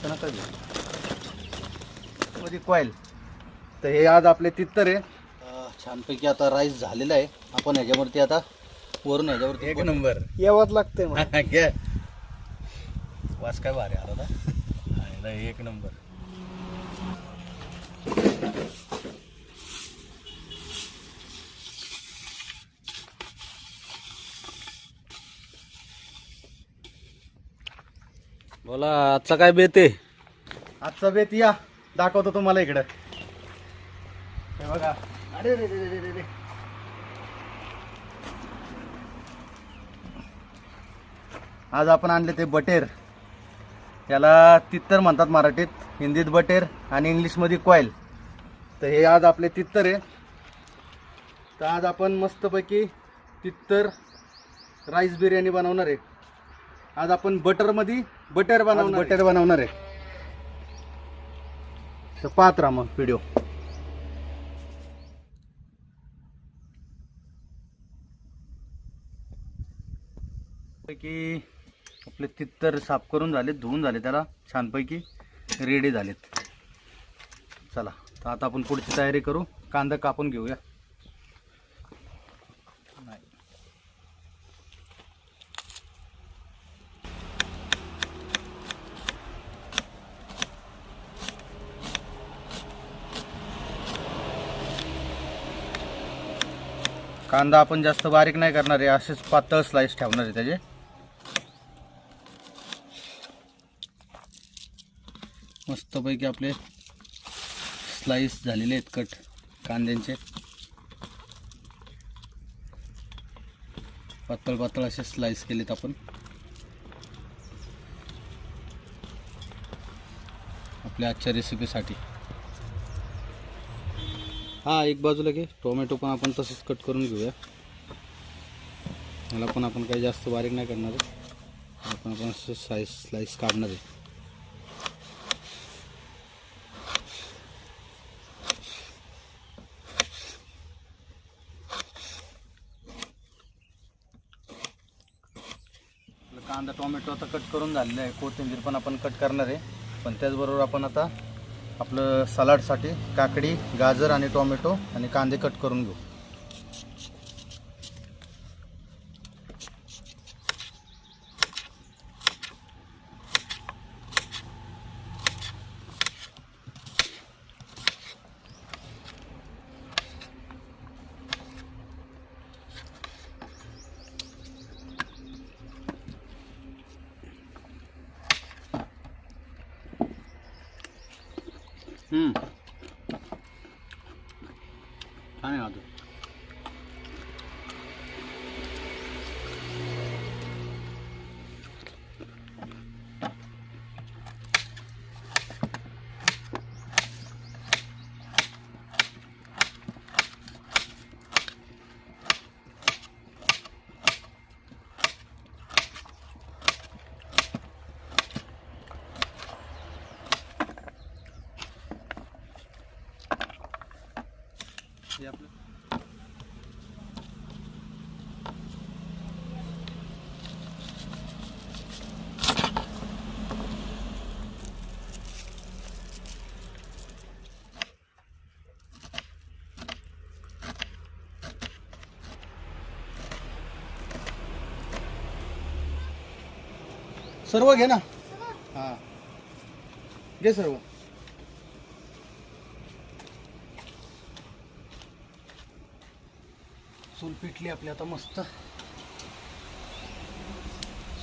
जास्त नका घेऊ मध्ये कॉईल. तर हे आज आपले तित्तर आहे. छानपैकी आता राईस झालेला आहे. आपण ह्याच्यावरती आता वरून ह्याच्यावरती एक नंबर यावंच लागतंय मला. घ्या. वास काय भारी आला ना, एक नंबर. बोला आजचा काय बेत आहे? आजचा बेत या दाखवतो तुम्हाला इकडं. हे बघा. अरे रे रे रे रे रे. आज आपण आणले ते बटेर. याला तित्तर म्हणतात मराठीत, हिंदीत बटेर आणि इंग्लिशमध्ये कॉईल. तर हे आज आपले तित्तर आहे. तर आज आपण मस्तपैकी तित्तर राईस बिर्याणी बनवणार आहे. आज आपण बटर बनवणार आहे. तर पाहत राहा मग व्हिडिओ. पैकी आपले तित्तर साफ करून झाले, धुवून झाले, त्याला छानपैकी रेडी झालेत. चला तर आता आपण पुढची तयारी करू. कांदा कापून घेऊया. कांदा आपण जास्त बारीक नाही करणार आहे, असेच पातळ स्लाइस ठेवणार आहे त्याचे. मस्तपैकी आपले स्लाइस झालेले आहेत कट कांद्यांचे. पातळ पातळ असे स्लाइस केलेत आपण. आपल्या आजच्या रेसिपीसाठी. हा एक बाजूला घे. टोमॅटो पण आपण तसंच कट करून घेऊया. याला पण आपण काही जास्त बारीक नाही करणार आहे. आपण असं स्लाइस काढणार आहे. कांदा टोमॅटो आता कट करून झालेलं आहे. कोथिंबीर पण आपण कट करणार आहे. पण त्याचबरोबर आपण आता आपलं सलाडसाठी काकडी, गाजर आणि टोमॅटो आणि कांदे कट करून घेऊ. छान आहे आता. सर्व घे ना. हां घे सर्व. चूल पिटली आपली आता मस्त.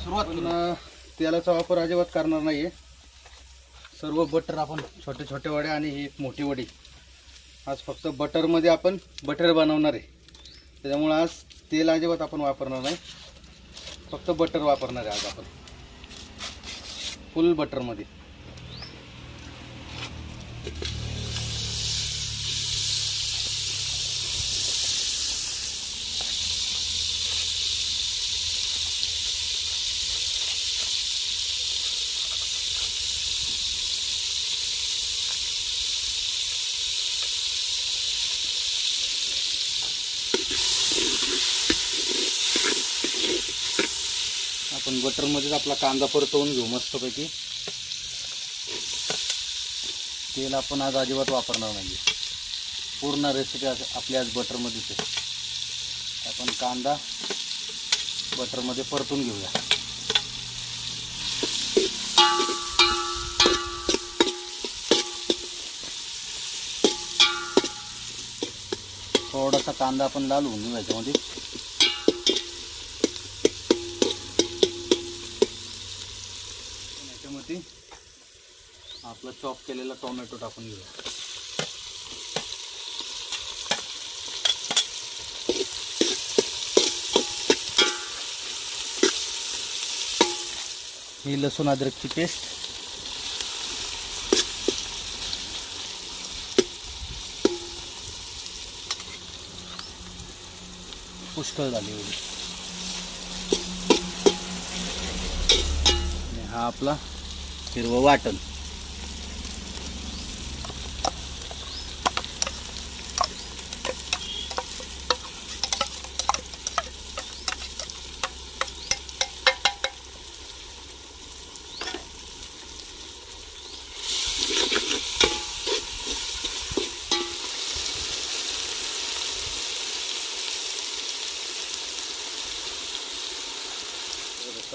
सुरुवात. तेलाचा वापर अजिबात करणार नाहीये. सर्व बटर आपण छोटे छोटे वडे आणि ही एक मोठी वडी. आज फक्त बटरमध्ये आपण बटर बनवणार आहे. त्याच्यामुळे आज तेल अजिबात आपण वापरणार नाही. फक्त बटर वापरणार आहे आज आपण. फुल बटरमध्ये. आपण बटरमध्येच आपला कांदा परतवून घेऊ मस्तपैकी. तेल आपण आज अजिबात वापरणार नाही. पूर्ण रेसिपी आपली आज बटरमध्येच आहे. आपण कांदा बटरमध्ये परतून घेऊया. थोडासा कांदा आपण लाल होऊन घेऊ याच्यामध्ये. याच्यामध्ये आपला चॉप केलेला टोमॅटो टाकून घेऊया. ही लसूण अद्रकची पेस्ट, पुष्कळ झाली एवढी. आणि हा आपला हिरवं वाटण.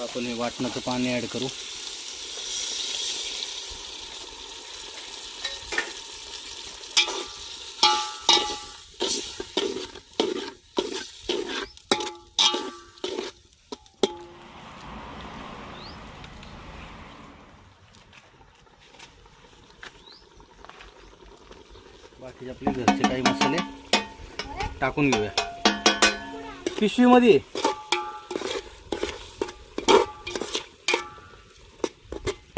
आपण हे वाटणाचं पाणी ॲड करू. बाकीचे आपले घरचे काही मसाले टाकून घेऊया पिशवीमध्ये.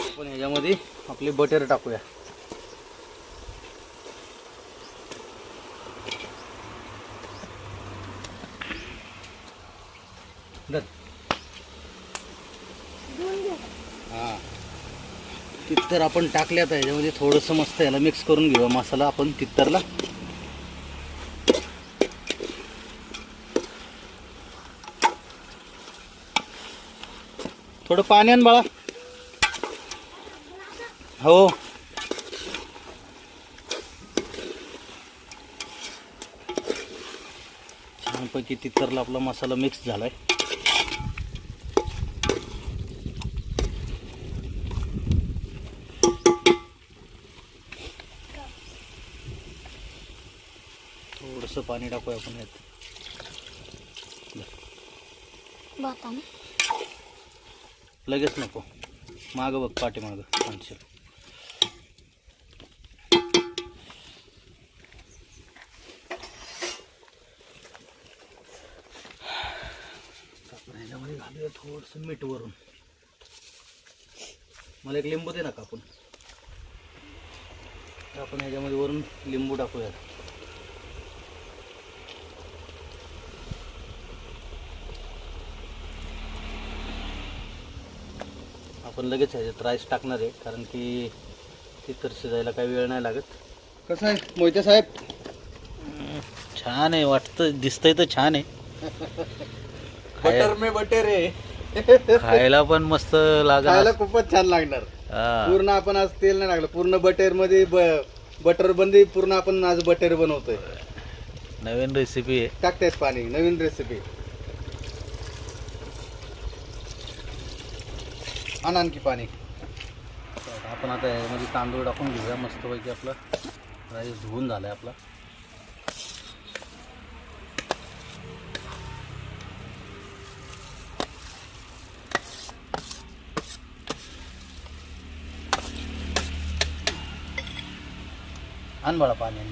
आपण ह्याच्यामध्ये आपले बटर टाकूया. हां, तित्तर आपण टाकले. आता ह्याच्यामध्ये थोडंसं मस्त याला मिक्स करून घेऊया मसाला आपण तित्तरला. थोडं पाणी आण बाळा. हो, छानपैकी तित्तरला आपला मसाला मिक्स झालाय. थोडंसं पाणी टाकूया आपण यात. लगेच नको, मागं बघ, पाठीमागं आणशील. आपण ह्याच्यामध्ये घालूया थोडंसं मीठ वरून. मला एक लिंबू दे ना कापून. आपण ह्याच्यामध्ये वरून लिंबू टाकूया. आपण लगेच ह्याच्यात राईस टाकणार आहे, कारण की तिथं शिजायला काही वेळ नाही लागत. कसं आहे मोहिते साहेब? छान आहे, वाटतं दिसतंय तर छान आहे. बटर में बटर आहे. खायला पण मस्त लागणार. खायला खूपच छान लागणार. पूर्ण आपण आज तेल नाही लागलं, पूर्ण बटर मध्ये बटर बंदी. पूर्ण आपण आज बटर बनवतोय. नवीन रेसिपी आहे. टाकतायत पाणी, नवीन रेसिपी. आणखी पाणी. आपण आता यामध्ये तांदूळ टाकून घेऊया मस्तपैकी. आपला राईस धुवून झालाय आपला. आण बाळा पाणी.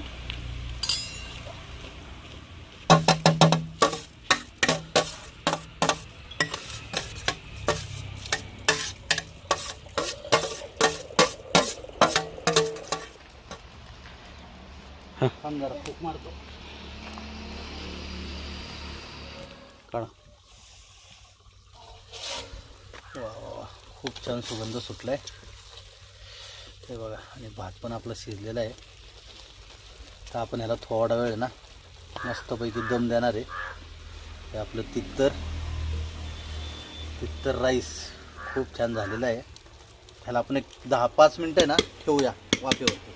जरा खूप मारतो. काढा. वा, खूप छान सुगंध सुटलाय हे बघा. आणि भात पण आपला शिजलेला आहे. तर आपण ह्याला थोडा वेळ ना मस्तपैकी दम देणार आहे. हे आपलं तित्तर राईस खूप छान झालेलं आहे. ह्याला आपण एक 10-5 मिनटं ना ठेवूया वाफेवरती.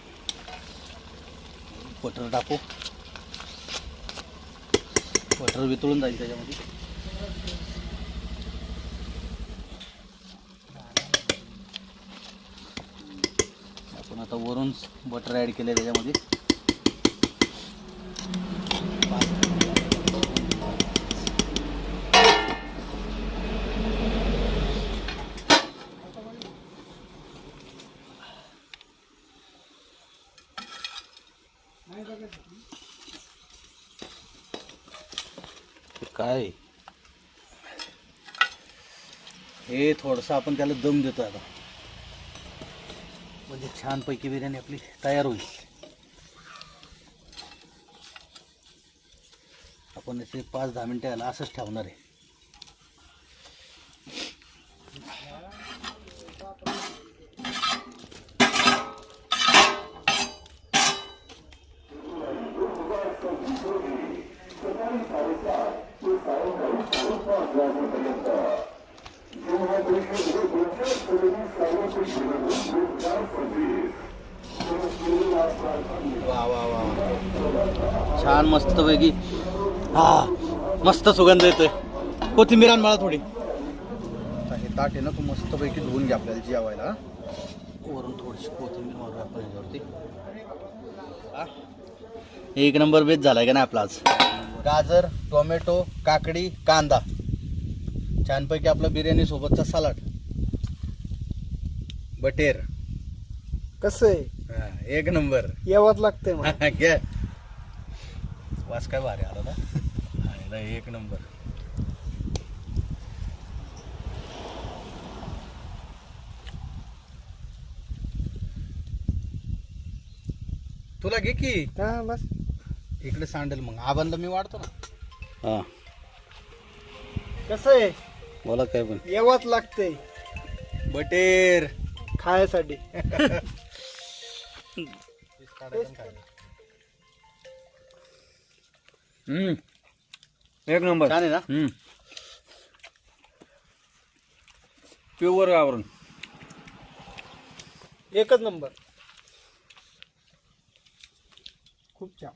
बटर टाकू. बटर वितळून जाईल त्याच्यामध्ये. आपण आता वरून बटर ॲड केलं त्याच्यामध्ये. काय हे थोडंसं आपण त्याला दम देतो आता, म्हणजे छानपैकी बिर्याणी आपली तयार होईल. आपण याचे 5-10 मिनटं याला असंच ठेवणार आहे. वा वा वा, छान मस्तपैकी. हा, मस्त सुगंध येतोय. कोथिंबीर आण मला थोडी. हे ताट आहे ना, तू मस्तपैकी धुवून घे आपल्याला जेवायला. वरून थोडीशी कोथिंबीर मारूया आपण याच्यावरती. एक नंबर बेत झालाय का नाही आपला आज. गाजर, टोमॅटो, काकडी, कांदा, छानपैकी आपला बिर्याणी सोबतचा सलाड, बटेर. कसं आहे? एक नंबर. यावंच लागतंय मला. घ्या. वास काय भारी आला ना. एक नंबर. तुला घे की. हा बस. इकडे सांडेल मग. आबांना मी वाढतो ना. हा, कसं आहे? बोला काय पण. यावंच लागतंय बटेर खायसाठी. एक नंबर. छान आहे ना. प्युअर गावरण. एकच नंबर. खूप छान.